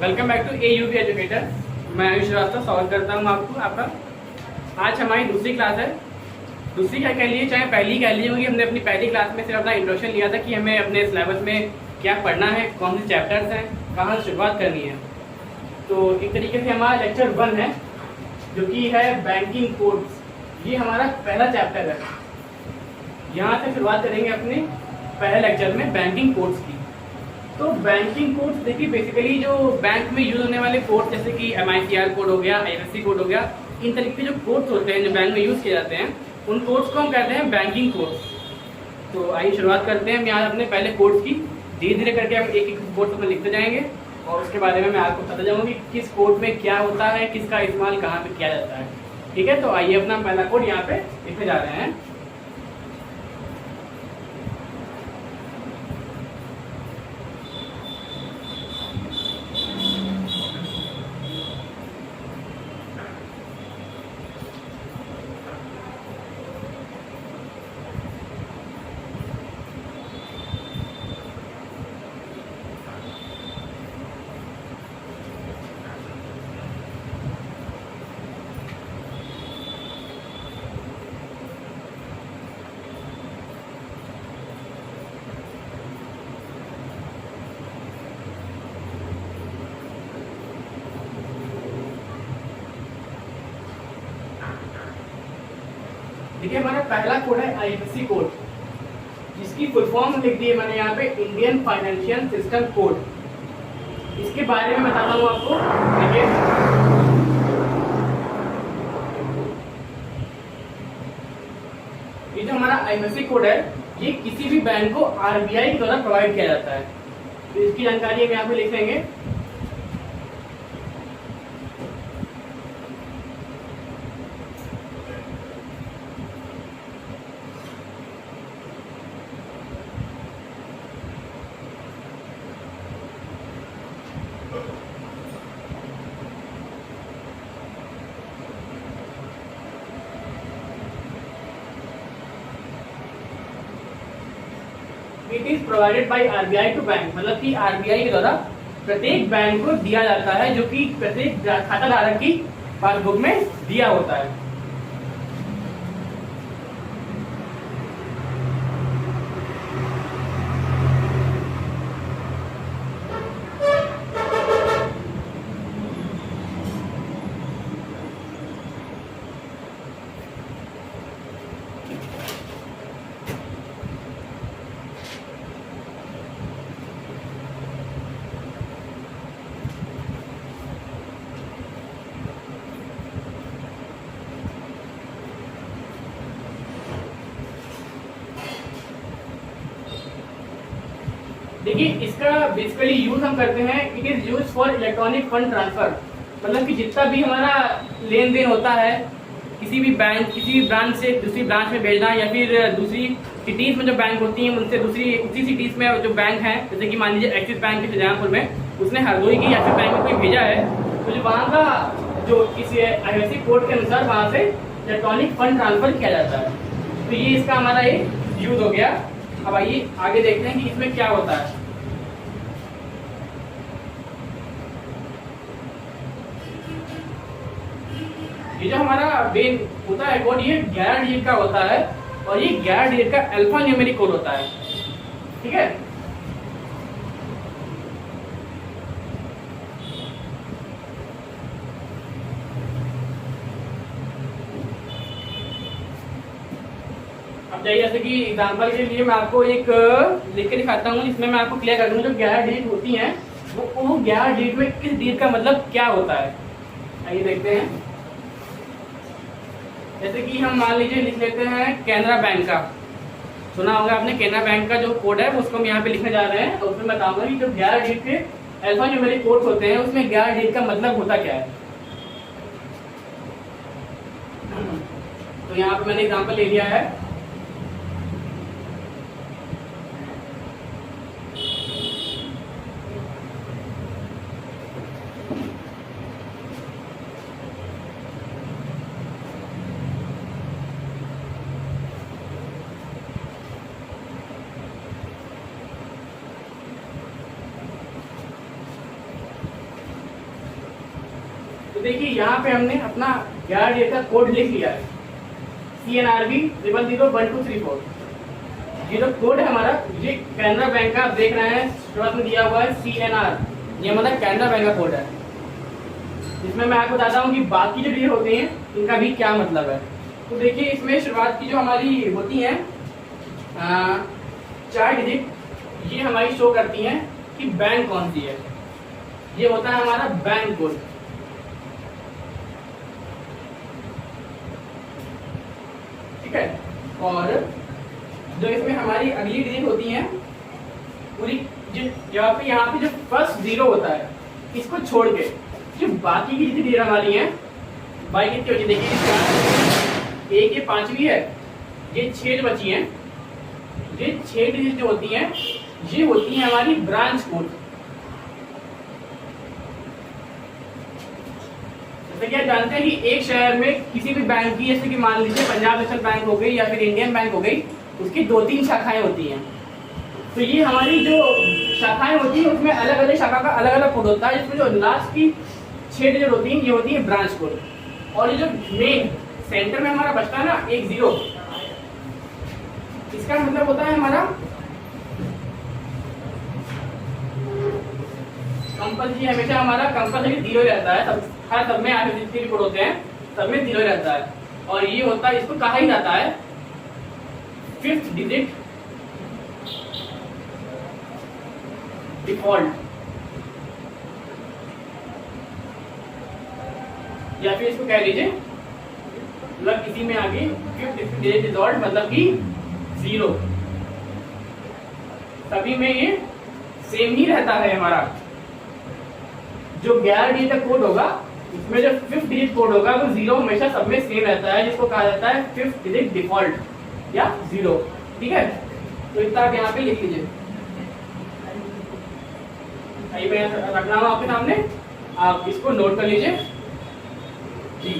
Welcome back to AUP educator. मैं आयुष श्रीवास्तव स्वागत करता हूँ आपका। आज हमारी दूसरी क्लास है। दूसरी क्या कह लीजिए, चाहे पहली कह लीजिए, क्योंकि हमने अपनी पहली क्लास में सिर्फ अपना इंट्रोडक्शन लिया था कि हमें अपने सिलेबस में क्या पढ़ना है, कौन से चैप्टर्स हैं, कहाँ से शुरुआत करनी है। तो एक तरीके से हमारा लेक्चर 1 है, जो कि है बैंकिंग कोड्स। ये हमारा पहला चैप्टर है। यहाँ से शुरुआत करेंगे अपने पहले लेक्चर में बैंकिंग कोड्स की। तो बैंकिंग कोड्स देखिए, बेसिकली जो बैंक में यूज होने वाले कोड, जैसे कि MICR कोड हो गया, IFSC कोड हो गया, इन तरीके के जो कोड्स होते हैं जो बैंक में यूज किए जाते हैं, उन कोड्स को हम कहते हैं बैंकिंग कोड्स। तो आइए शुरुआत करते हैं हम यहाँ अपने पहले कोड्स की। धीरे धीरे करके हम एक एक कोड में लिखते जाएंगे और उसके बारे में मैं आपको बताता जाऊँगा कि किस कोड में क्या होता है, किसका इस्तेमाल कहाँ पे किया जाता है। ठीक है, तो आइए अपना पहला कोड यहाँ पे लिखते जा रहे हैं। देखिए, हमारा पहला कोड है IFSC कोड, जिसकी फुल फॉर्म लिख दी है मैंने यहाँ पे, इंडियन फाइनेंशियल सिस्टम कोड। इसके बारे में बताता हूँ आपको। देखिए, ये जो हमारा IFSC कोड है, ये किसी भी बैंक को RBI के द्वारा प्रोवाइड किया जाता है। तो इसकी जानकारी हम यहाँ पे लिख लेंगे। It is provided by RBI to bank, मतलब कि RBI के द्वारा प्रत्येक बैंक को दिया जाता है, जो कि प्रत्येक खाता धारक की पासबुक में दिया होता है। देखिए, इसका बेसिकली यूज हम करते हैं, it is use for electronic fund transfer. मतलब कि जितना भी हमारा लेन देन होता है, किसी भी बैंक, किसी भी ब्रांच से दूसरी ब्रांच में भेजना, या फिर दूसरी सिटीज में जो बैंक होती हैं उनसे दूसरी उसी सिटीज में जो बैंक है, जैसे कि मान लीजिए एक्सिस बैंक है शाहजहांपुर में, उसने हरदोई की एक्सिस बैंक में कोई भेजा है, तो जो वहाँ का जो इस IFSC कोड के अनुसार वहाँ से इलेक्ट्रॉनिक फंड ट्रांसफर किया जाता है। तो ये इसका हमारा ये यूज हो गया। अब आइए आगे देखते हैं कि इसमें क्या होता है। ये जो हमारा मेन होता है कोड, ये 11 डिजिट का होता है और ये 11 डिजिट का अल्फा न्यूमेरिक कोड होता है। ठीक है, अब जाइए, जैसे कि एग्जांपल के लिए मैं आपको एक लिख के दिखाता हूँ, इसमें मैं आपको क्लियर कर दूंगा। जो 11 डिजिट होती हैं, वो 11 डिजिट में किस डिजिट का मतलब क्या होता है, आइए देखते हैं। जैसे कि हम मान लीजिए लिख लेते हैं कैनरा बैंक का, सुना होगा आपने, कैनरा बैंक का जो कोड है उसको हम यहाँ पे लिखने जा रहे हैं। और उसमें बताऊंगा कि जो 11 डिजिट के अल्फा न्यूमेरिक कोड्स होते हैं, उसमें 11 डिजिट का मतलब होता क्या है। तो यहाँ पे मैंने एग्जांपल ले लिया है। तो देखिए यहाँ पे हमने अपना 11 डिजिट का कोड लिख लिया है, CNRB 0001234। ये जो कोड है हमारा, ये कैनरा बैंक का, आप देख रहे हैं शुरुआत में दिया हुआ है CNR, ये मतलब कैनरा बैंक का कोड है। इसमें मैं आपको बताता हूँ कि बाकी जो डिजिट होते हैं इनका भी क्या मतलब है। तो देखिए इसमें शुरुआत की जो हमारी होती हैं 4 डिजिट, ये हमारी शो करती हैं कि बैंक कौन सी है। ये होता है हमारा बैंक कोड। ठीक है, और जो इसमें हमारी अगली डिजिट होती हैं पूरी, यहाँ पे जो फर्स्ट 0 होता है इसको छोड़ के जो बाकी की जितनी डिजिट हमारी हैं, बाकी कितनी होती है देखिए, एक ये 5वीं है, ये 6 बची हैं। ये 6 डिजिट जो होती हैं ये होती है हमारी ब्रांच कोड। जैसे कि आप जानते हैं कि एक शहर में किसी भी बैंक की, जैसे कि मान लीजिए पंजाब नेशनल बैंक हो गई या फिर इंडियन बैंक हो गई, उसकी 2-3 शाखाएं होती हैं। तो ये हमारी जो शाखाएं होती हैं उसमें अलग अलग शाखा का अलग अलग कोड होता है, जिसमें जो लास्ट की 6 डिजिट होती हैं ये होती है ब्रांच कोड। और ये जो मेन सेंटर में हमारा बचता है ना 1 0, इसका मतलब होता है हमारा कंपल्सरी, हमेशा हमारा कंपल्सरी 0 रहता है, सब में आगे जितने भी कोड होते हैं सब में 0 रहता है। और ये होता है, इसको कहा ही जाता है 5th डिजिट डिफॉल्ट, या फिर इसको कह लीजिए मतलब किसी में आगे 5th डिजिट डिफॉल्ट मतलब कि 0। सभी में ये सेम ही रहता है हमारा। जो 11 डिजिट का कोड होगा इसमें जो 5th डिजिट कोड होगा वो 0 हमेशा सब में सेम रहता है, जिसको कहा जाता है 5th डिजिट डिफॉल्ट या 0। ठीक है, तो इतना आप यहाँ पे लिख लीजिए। मैं रखना हूँ आपके सामने, आप इसको नोट कर लीजिए जी।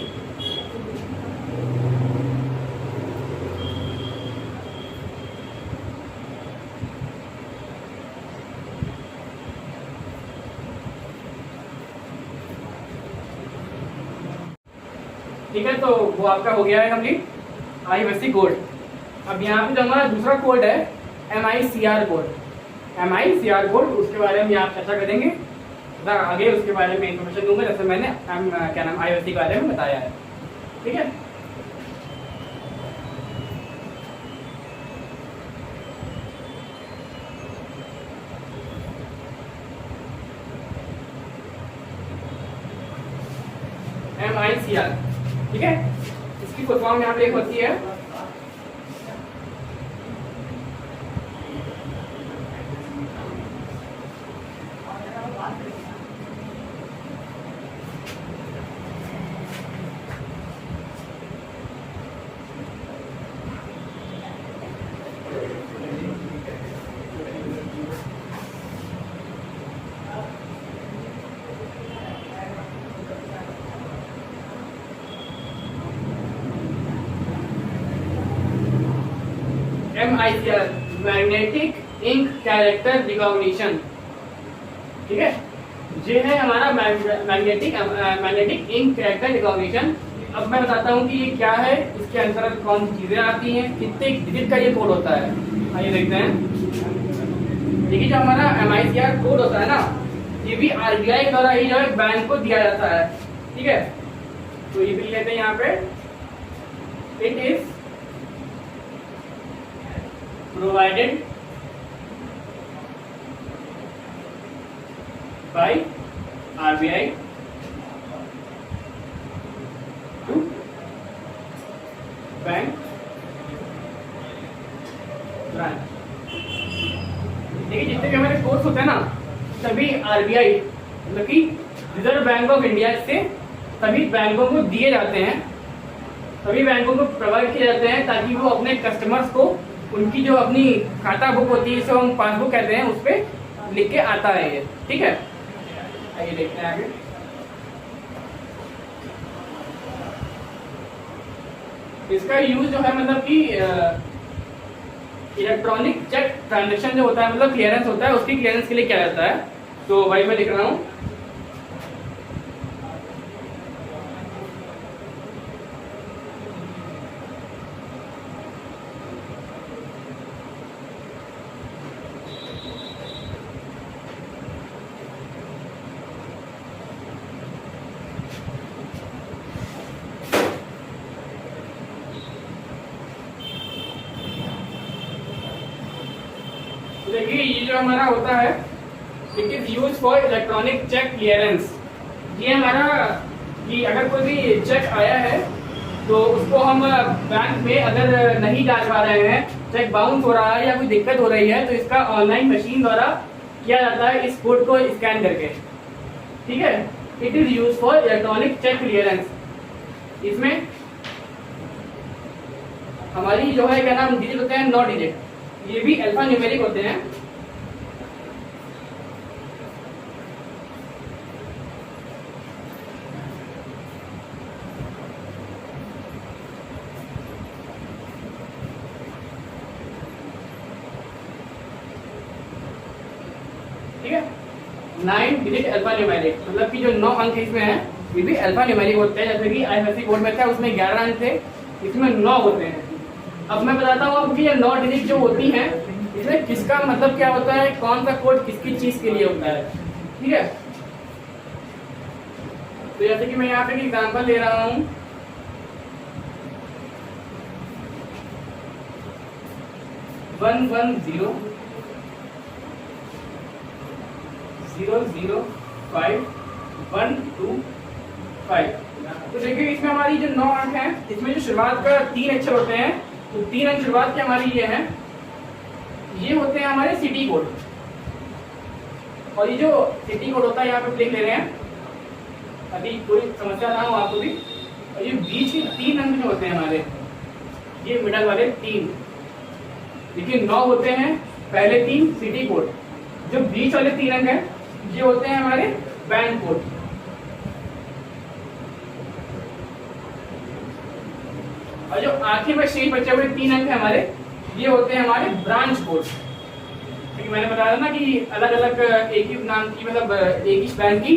ठीक है, तो वो आपका हो गया है कंप्लीट IFSC कोड। अब यहाँ पे जो हमारा दूसरा कोड है MICR कोड, MICR कोड, उसके बारे में आप चर्चा करेंगे आगे, उसके बारे में इंफॉर्मेशन दूंगा जैसे मैंने क्या नाम IFSC के बारे में बताया है। ठीक है, MICR, ठीक है, इसकी फुल फॉर्म यहाँ पे एक होती है MICR, magnetic ink character recognition. ठीक है, ये है हमारा मैग्नेटिक इंक कैरेक्टर रिकॉग्निशन। अब मैं बताता हूँ कि ये क्या है, इसके अंतर्गत कौन सी चीजें आती हैं, कितने डिजिट का ये कोड होता है। आइए देखते हैं। देखिए जो हमारा MICR कोड होता है ना, ये भी RBI के द्वारा ही जो है बैंक को दिया जाता है। ठीक है, तो ये भी लेते हैं यहाँ पे, it is provided by RBI to bank branch। देखिए जितने भी हमारे कोर्स होते हैं ना, सभी RBI मतलब कि रिजर्व बैंक ऑफ इंडिया से सभी बैंकों को दिए जाते हैं, सभी बैंकों को प्रोवाइड किए जाते हैं ताकि वो अपने कस्टमर्स को उनकी जो अपनी खाता बुक होती है, जिसे हम पासबुक कहते हैं, उस पर लिख के आता है ये। ठीक है, आइए देखते हैं आगे। इसका यूज जो है मतलब कि इलेक्ट्रॉनिक चेक ट्रांजैक्शन जो होता है, मतलब क्लियरेंस होता है, उसकी क्लियरेंस के लिए किया जाता है। तो भाई मैं लिख रहा हूँ जो हमारा होता है, it is use for electronic cheque clearance. ये हमारा कि अगर कोई भी चेक आया है तो उसको हम बैंक में अगर नहीं डाल पा रहे हैं, चेक बाउंस हो रहा है या कोई दिक्कत हो रही है, तो इसका ऑनलाइन मशीन द्वारा किया जाता है इस कोड को स्कैन करके। ठीक है, it is use for electronic cheque clearance. इसमें हमारी जो है क्या नाम डिजिट होते हैं 9 डिजिट, ये भी अल्फा न्यूमेरिक होते हैं। ठीक है, 9 डिजिट अल्फा न्यूमेरिक, मतलब कि जो 9 अंक इसमें है ये भी अल्फा न्यूमेरिक होते हैं। जैसे कि आईएफएससी कोड में था उसमें 11 अंक थे, इसमें 9 होते हैं। अब मैं बताता हूँ आपको कि ये 9 डिजिट जो होती हैं इसमें किसका मतलब क्या होता है, कौन सा कोड किसकी चीज के लिए होता है। ठीक है, तो जैसे कि मैं यहाँ पे एग्जांपल ले रहा हूँ, वन 005 तो देखिए इसमें हमारी जो 9 अंक हैं, इसमें जो शुरुआत का 3 अक्षर होते हैं, तो 3 अंक शुरुआत के हमारी ये हैं, ये होते हैं हमारे सिटी कोड। और ये जो सिटी कोड होता है यहाँ पे लिख ले रहे हैं, अभी कोई समस्या ना हो आपको भी। और ये बीच के 3 अंक जो होते हैं हमारे, ये मिडल वाले 3, देखिए 9 होते हैं, पहले 3 सिटी कोड, जो बीच वाले 3 अंक हैं ये होते हैं हमारे बैंक कोड। और जो आखिर में शेष बचे हुए 3 अंक हैं हमारे, ये होते हैं हमारे ब्रांच कोड। क्योंकि मैंने बताया था ना कि अलग अलग एक ही नाम की, मतलब एक ही बैंक की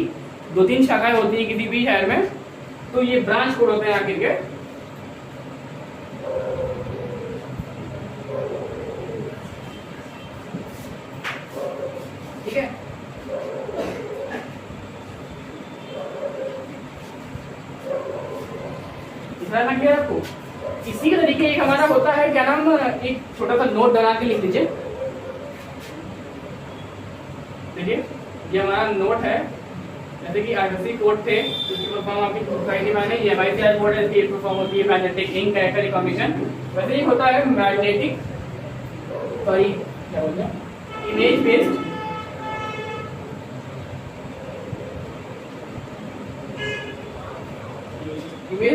2-3 शाखाएं होती है किसी भी शहर में, तो ये ब्रांच कोड होते हैं आखिर के। ठीक है, इतना ना किया आपको। इसी के तरीके एक हमारा होता है क्या नाम, एक छोटा सा नोट बना के लिख लीजिए। देखिए ये हमारा नोट है, जैसे कि आईएफएससी कोड थे, उसकी परफॉर्म आपकी सोसाइटी में ये एमआईसीआर कोड है, इसकी परफॉर्म होती है मैग्नेटिक इंक कैरेक्टर रिकॉग्निशन। वैसे ही होता है मैग्नेटिक, सॉरी क्या बोलते हैं, इमेज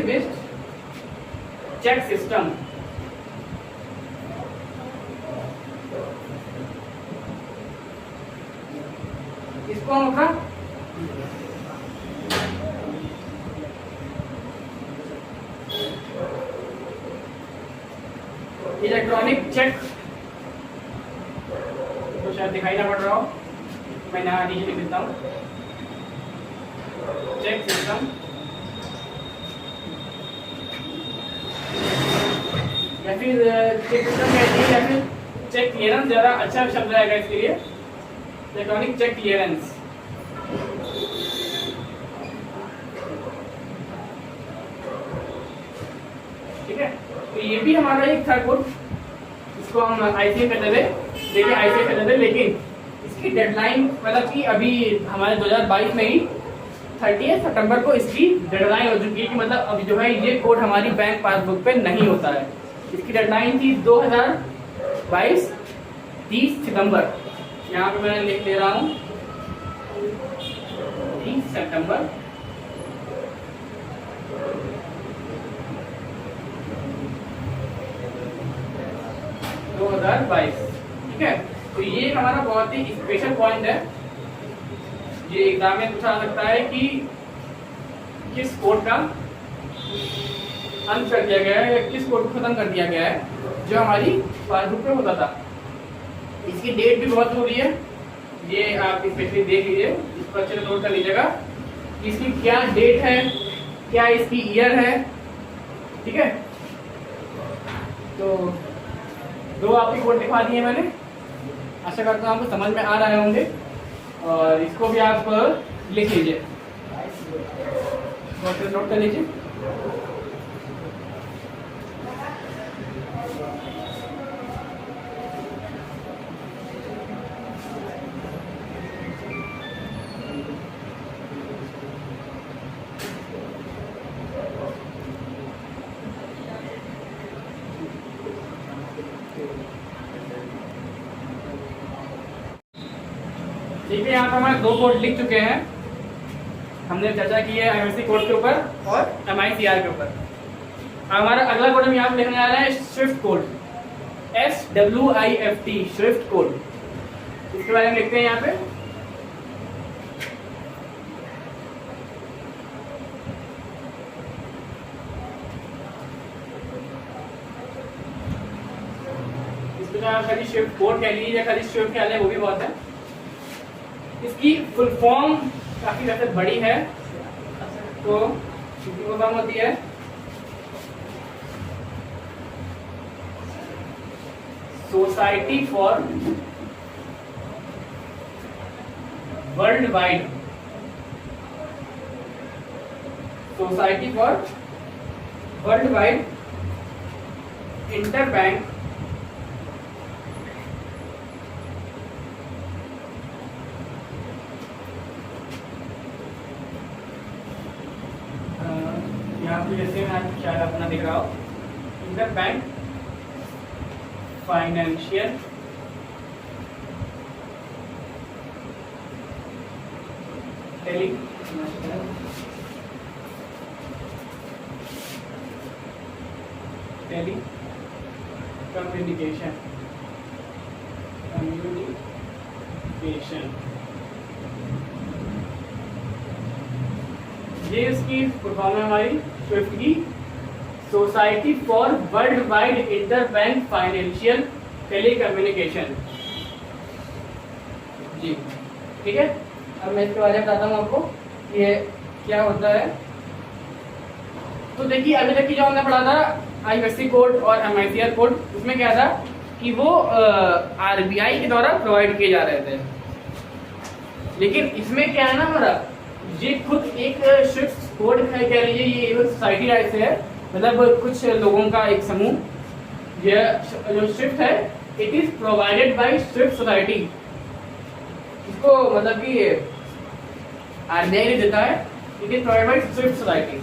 बेस्ड चेक सिस्टम। इसको हम अपना इलेक्ट्रॉनिक चेक, तो शायद दिखाई ना पड़ रहा हो, मैं यहाँ नीचे लिख देता हूँ, चेक सिस्टम या फिर चेक सिस्टम कहती है, या फिर चेक क्लियरेंस ज़्यादा अच्छा शब्द रहेगा इसके लिए, इलेक्ट्रॉनिक चेक क्लियरेंस। ठीक है, तो ये भी हमारा एक था कोड, इसको हम आईसीए कहते थे, देखिए आईसीए कहते थे, लेकिन इसकी डेडलाइन मतलब कि अभी हमारे 2022 में ही 30 सितंबर को इसकी डेडलाइन हो चुकी है, कि मतलब अभी जो है ये कोड हमारी बैंक पासबुक पे नहीं होता है। इसकी डेडलाइन थी 2022 30 सितंबर, यहाँ पे मैं लिख ले रहा हूँ 30 सितंबर 2022। ठीक है, तो ये हमारा बहुत ही स्पेशल पॉइंट है, ये एग्जाम में पूछा जा सकता है कि किस कोड का अंत कर दिया गया है या किस कोड को खत्म कर दिया गया है जो हमारी पासबुक पे होता था। इसकी डेट भी बहुत जरूरी है, ये आप स्पेशली देख लीजिए, इसको अच्छे से नोट कर लीजिएगा कि इसकी क्या डेट है, क्या इसकी ईयर है। ठीक है, तो 2 आपके कोड लिखवा दिए मैंने, आशा करता हूँ आपको समझ में आ रहे होंगे, और इसको भी आप लिख लीजिए, नोट कर लीजिए। देखिए यहाँ पर हमारे 2 कोड लिख चुके हैं, हमने चर्चा की है IFSC कोड के ऊपर और MICR के ऊपर। हमारा अगला कोड हम यहाँ पे लिखने जा रहे हैं Swift code, SWIFT Swift code. इसके बारे में लिखते हैं यहाँ पे। इसको जो खाली स्विफ्ट कोड कह लीजिए या खाली स्विफ्ट कह लें वो भी बहुत है। इसकी फुल फॉर्म काफी वैसे बड़ी है, तो फुल फॉर्म होती है society for world wide, society for worldwide inter bank यहाँ पे जैसे मैं शायद अपना दिख रहा हो, इंटर बैंक फाइनेंशियल कम्युनिकेशन ये इसकी फुल फॉर्म है हमारी स्विफ्ट की, society for worldwide interbank financial telecommunication. जी ठीक है, अब मैं इसके बारे में बताता हूँ आपको ये क्या होता है। तो देखिए अभी तक की जो हमने पढ़ा था IFSC कोड और MICR कोड, उसमें क्या था कि वो RBI के द्वारा प्रोवाइड किए जा रहे थे, लेकिन इसमें क्या है ना हमारा ये खुद एक स्विफ्ट कोड है, कह लीजिए ये एक सोसाइटी टाइप से है, मतलब कुछ लोगों का एक समूह। ये जो स्विफ्ट है it is provided by Swift society, इसको मतलब कि RBI देता है, it is provided by Swift society.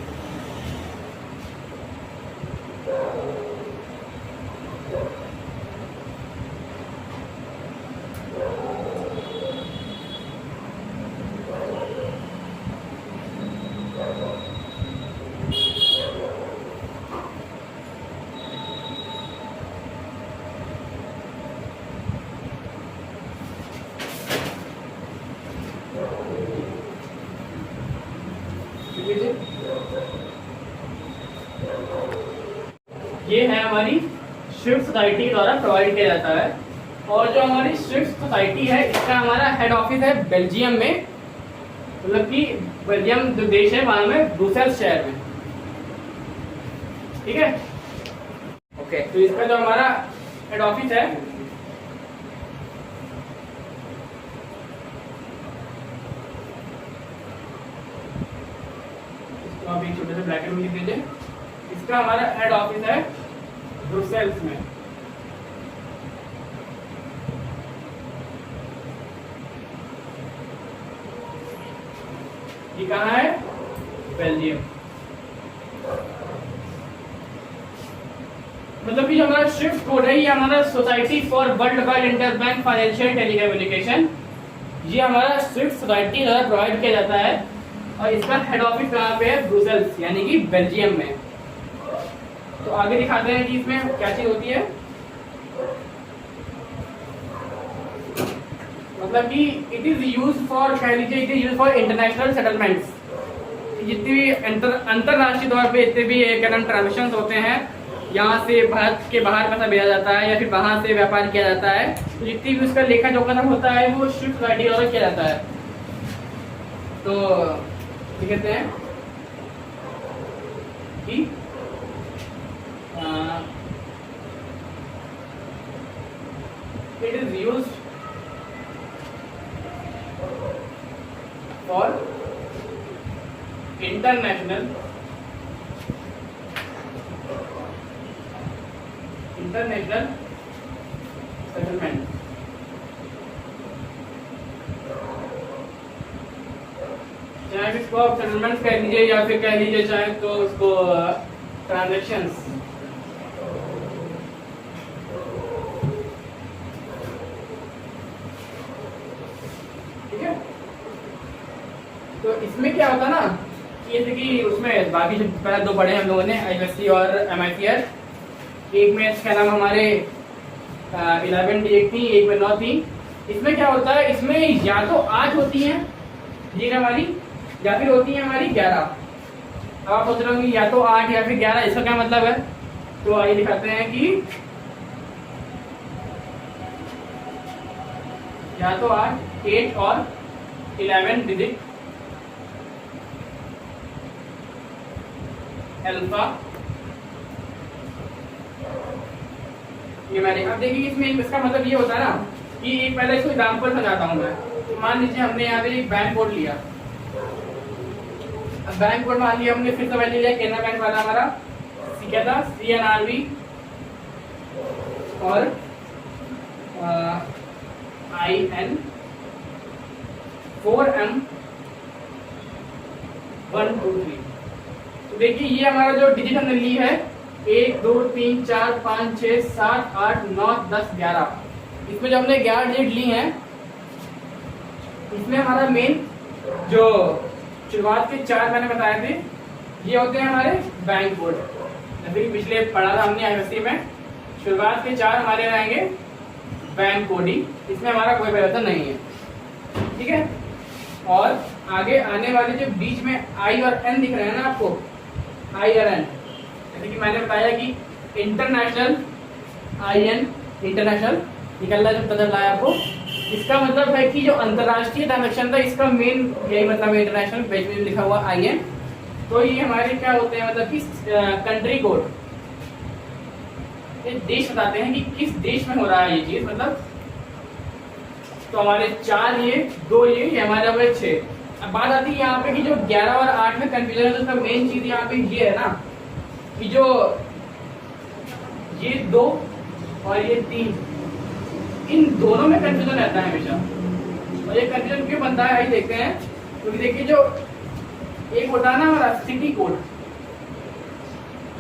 ये है हमारी स्विफ्ट सोसाइटी द्वारा प्रोवाइड किया जाता है, और जो हमारी स्विफ्ट सोसाइटी है इसका हमारा हेड ऑफिस है बेल्जियम में, मतलब कि बेल्जियम जो देश है वहां में ब्रुसेल्स शहर में। ठीक है, ओके। तो इसका जो हमारा हेड ऑफिस है इसको आप एक छोटे से ब्रैकेट में लिख दीजिए, इसका हमारा हेड ऑफिस है ब्रुसेल्स में। ये कहाँ है? बेल्जियम। मतलब कि जो हमारा स्विफ्ट कोड है ये हमारा society for worldwide interbank financial telecommunication, ये हमारा स्विफ्ट सोसाइटी द्वारा प्रोवाइड किया जाता है, और इसका हेड ऑफिस कहाँ पे है? ब्रुसेल्स, यानी कि बेल्जियम में। तो आगे दिखाते हैं कि इसमें क्या चीज होती है। मतलब कि इट इज यूज फॉर, कह लीजिए it is use for international settlements, जितनी भी अंतरराष्ट्रीय तौर पे जितने भी करंट ट्रांजेक्शन होते हैं, यहाँ से भारत के बाहर पैसा भेजा जाता है या फिर वहां से व्यापार किया जाता है, तो जितनी भी उसका लेखा जोखा होता है वो स्विफ्ट सोसाइटी द्वारा किया जाता है। तो कहते हैं कि it is used for international settlement, चाहे इसको आप सेटलमेंट कह लीजिए या फिर कह लीजिए चाहे तो उसको ट्रांजेक्शंस। ठीक है, तो इसमें क्या होता ना कि जैसे कि उसमें बाकी जो पहले 2 पढ़े हम लोगों ने IFSC और MICR, एक में क्या नाम हमारे 11 डेट थी, एक में 9 थी। इसमें क्या होता है, इसमें या तो 8 होती है ये हमारी, या फिर होती है हमारी 11। अब आप सोच रहे होंगे या तो 8 या फिर 11, इसका क्या मतलब है? तो आइए दिखाते हैं कि या तो 8 और 11 डिजिट अल्फा, ये मैंने अब देखिए इसमें इसका मतलब ये होता है ना कि एक पहले इसको एग्जाम्पल समझाता हूँ मैं। तो मान लीजिए हमने यहाँ पे एक बैंक कोड लिया। अब बैंक कोड मान लिया हमने, फिर से पहले लिया केनरा बैंक वाला हमारा क्या था, CNRB और IN 4M 1 2 3। तो देखिए ये हमारा जो डिजिट हमने ली है 1 2 3 4 5 6 7 8 9 10 11। इसमें जो हमने 11 डिजिट ली हैं, इसमें हमारा मेन जो शुरुआत के 4 मैंने बताए थे ये होते हैं हमारे बैंक कोड। जैसे कि पिछले पढ़ा था हमने IFSC में, शुरुआत के 4 हमारे रहेंगे बैंक कोड ही, इसमें हमारा कोई परिवर्तन नहीं है, ठीक है। और आगे आने वाले जो बीच में I और N दिख रहे हैं ना आपको, I और N, जैसे कि मैंने बताया कि इंटरनेशनल IN इंटरनेशनल निकल रहा है, जो पता चला है आपको। इसका मतलब है कि जो अंतरराष्ट्रीय ट्रांजेक्शन था इसका मेन यही मतलब है, इंटरनेशनल पेज में लिखा हुआ IN। तो ये हमारे क्या होते हैं, मतलब कि कंट्री कोड, ये देश बताते हैं कि किस देश में हो रहा है ये चीज, मतलब। तो हमारे 4 ये 2 ये हमारे हो गए 6। अब बात आती है यहाँ पे कि जो 11 और 8 में कंफ्यूजन है, तो उसका मेन चीज यहाँ पे ये है ना कि जो ये 2 और ये 3, इन दोनों में कंफ्यूजन रहता है हमेशा। और ये कंफ्यूजन क्यों बनता है, आइए देखते हैं। क्योंकि देखिए जो एक होता है ना हमारा सिटी कोड,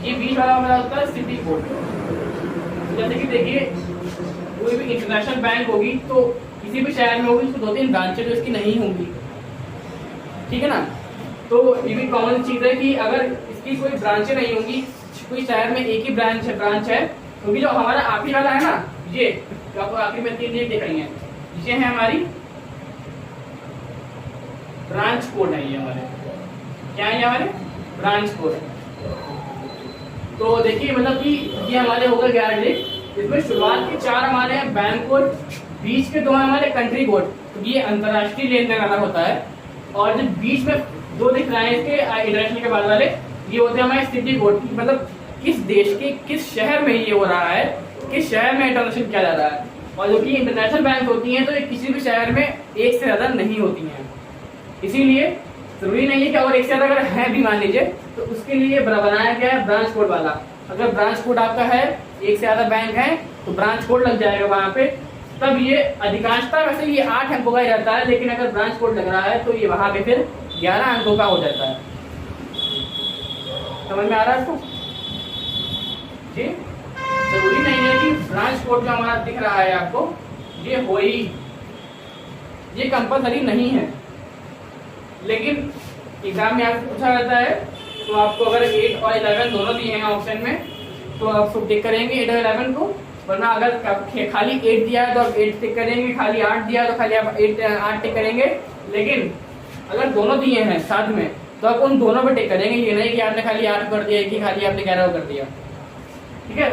ये बीच वाला हमारा होता है सिटी कोड। जैसे कि देखिए कोई भी इंटरनेशनल बैंक होगी तो किसी भी शहर में होगी, उसको 2-3 ब्रांचें जो इसकी नहीं होंगी, ठीक है ना। तो ये भी कॉमन चीज है कि अगर इसकी कोई ब्रांचें नहीं होंगी, कोई शहर में एक ही ब्रांच है, क्योंकि जो हमारा आखिरी वाला है ना, ये जो आपको आखिरी में 3 डेट दिख रही है, ये है हमारी ब्रांच कोड है। ये हमारे क्या है, ये हमारे ब्रांच कोड। तो देखिए मतलब कि ये हमारे हो गए 11 डिजिट। इसमें शुरुआत के 4 हमारे हैं बैंक कोड, बीच के 2 हैं हमारे कंट्री कोड, तो ये अंतरराष्ट्रीय लेन देन वाला होता है। और जो बीच में 2 दिख रहे हैं इसके इंटरनेशनल के बाद वाले, ये होते हैं हमारे सिटी कोड, मतलब किस देश के किस शहर में ये हो रहा है, किस शहर में इंटरनेशनल किया जा रहा है। और जो कि इंटरनेशनल बैंक होती हैं तो ये किसी भी शहर में एक से ज्यादा नहीं होती हैं, इसीलिए जरूरी नहीं है कि और एक से ज्यादा अगर है भी मान लीजिए तो उसके लिए बनाया गया है ब्रांच कोड वाला। अगर ब्रांच कोड आपका है, एक से ज्यादा बैंक है, तो ब्रांच कोड लग जाएगा वहां पे। तब ये अधिकांशता वैसे ये 8 अंकों का ही रहता है, लेकिन अगर ब्रांच कोड लग रहा है तो ये वहां पे फिर 11 अंकों का हो जाता है। समझ में आ रहा है आपको जी? जरूरी नहीं है कि ब्रांच कोड जो हमारा दिख रहा है आपको ये हो ही, ये कंपलसरी नहीं है। लेकिन एग्जाम में आपसे पूछा जाता है तो आपको अगर 8 और 11 दोनों दिए हैं ऑप्शन में तो आप सब टिक करेंगे 8 और 11 को, वरना अगर खाली 8 दिया है तो आप 8 टिक करेंगे, खाली 8 दिया है तो खाली आप 8 टिक करेंगे। लेकिन अगर दोनों दिए हैं साथ में तो आप उन दोनों पे टिक करेंगे, ये नहीं कि आपने खाली 8 कर दिया कि खाली आपने 11 कर दिया, ठीक है।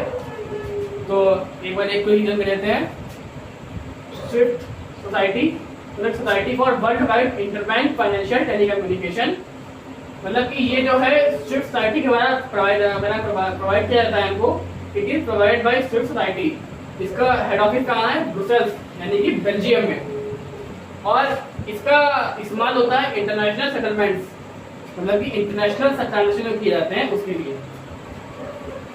तो एक बार एक क्वेश्चन कर लेते हैं। Swift society for world wide interbank financial telecommunication, मतलब कि ये जो है स्विफ्ट सोसाइटी के द्वारा प्रोवाइड किया जाता है हमको। It is provide by Swift society. इसका हेड ऑफिस कहाँ है? ब्रुसेल्स, यानी कि बेल्जियम में। और इसका इस्तेमाल होता है इंटरनेशनल सेटलमेंट्स, मतलब कि इंटरनेशनल ट्रांजेक्शन किए जाते हैं उसके लिए।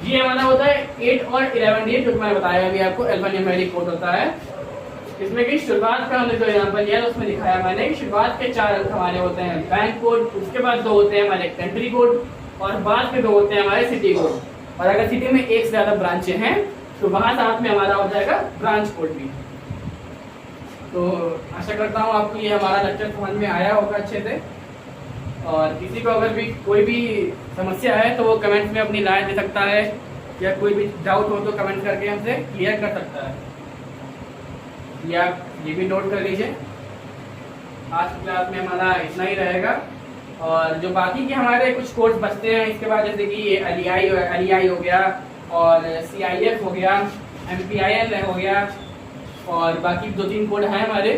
ये हमारा होता है 8 और 11 डेट, जो मैंने बताया अभी आपको अल्फान्यूमेरिक कोड होता है। इसमें की शुरुआत का हमने जो एग्जांपल लिया था उसमें दिखाया मैंने, शुरुआत के 4 अंक हमारे होते हैं बैंक कोड, उसके बाद 2 होते हैं हमारे कंट्री कोड, और बाद के 2 होते हैं हमारे सिटी कोड। और अगर सिटी में एक से ज्यादा ब्रांचें हैं तो वहां साथ में हमारा हो जाएगा ब्रांच कोड भी। तो आशा करता हूँ आपको ये हमारा लेक्चर समझ में आया होगा अच्छे से। और किसी को अगर भी कोई भी समस्या है तो वो कमेंट्स में अपनी राय दे सकता है, या कोई भी डाउट हो तो कमेंट करके हमसे क्लियर कर सकता है। या ये भी नोट कर लीजिए, आज की क्लास में हमारा इतना ही रहेगा। और जो बाकी के हमारे कुछ कोर्स बचते हैं इसके बाद, जैसे कि एलईआई हो गया और CIF हो गया, MPIL हो गया, और बाकी 2-3 कोड हैं हमारे,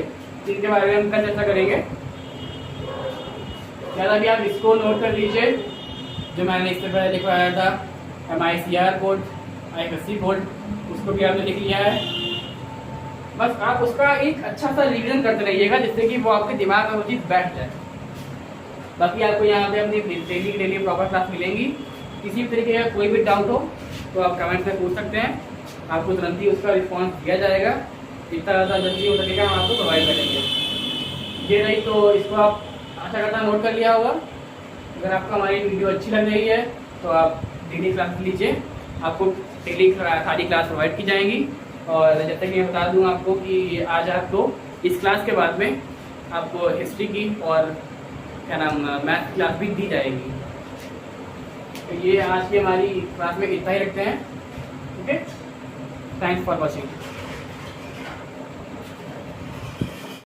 जिनके बारे में हम कल चर्चा करेंगे। ज़्यादा भी आप इसको नोट कर लीजिए, जो मैंने इससे पहले लिखवाया था MICR कोड, IFSC कोड, उसको भी आपने लिख लिया है। बस आप उसका एक अच्छा सा रिवीजन करते रहिएगा, जिससे कि वो आपके दिमाग में वो चीज़ बैठ जाए। बाकी आपको यहाँ पे अपनी डेली प्रॉपर क्लास मिलेंगी। किसी भी तरीके का कोई भी डाउट हो तो आप कमेंट में पूछ सकते हैं, आपको तुरंत ही उसका रिस्पॉन्स दिया जाएगा। जितना ज़्यादा जल्दी हो सकेगा हम आपको प्रोवाइड करेंगे। ये नहीं तो इसको आप आशा करता नोट कर लिया होगा। अगर आपको हमारी वीडियो अच्छी लग रही है तो आप डेली क्लास लीजिए, आपको डेली सारी क्लास प्रोवाइड की जाएंगी। और जैसे कि मैं बता दूँ आपको कि आज आपको इस क्लास के बाद में आपको हिस्ट्री की और क्या नाम मैथ क्लास भी दी जाएगी। तो ये आज की हमारी क्लास में इतना ही रखते हैं। Okay, thanks for watching.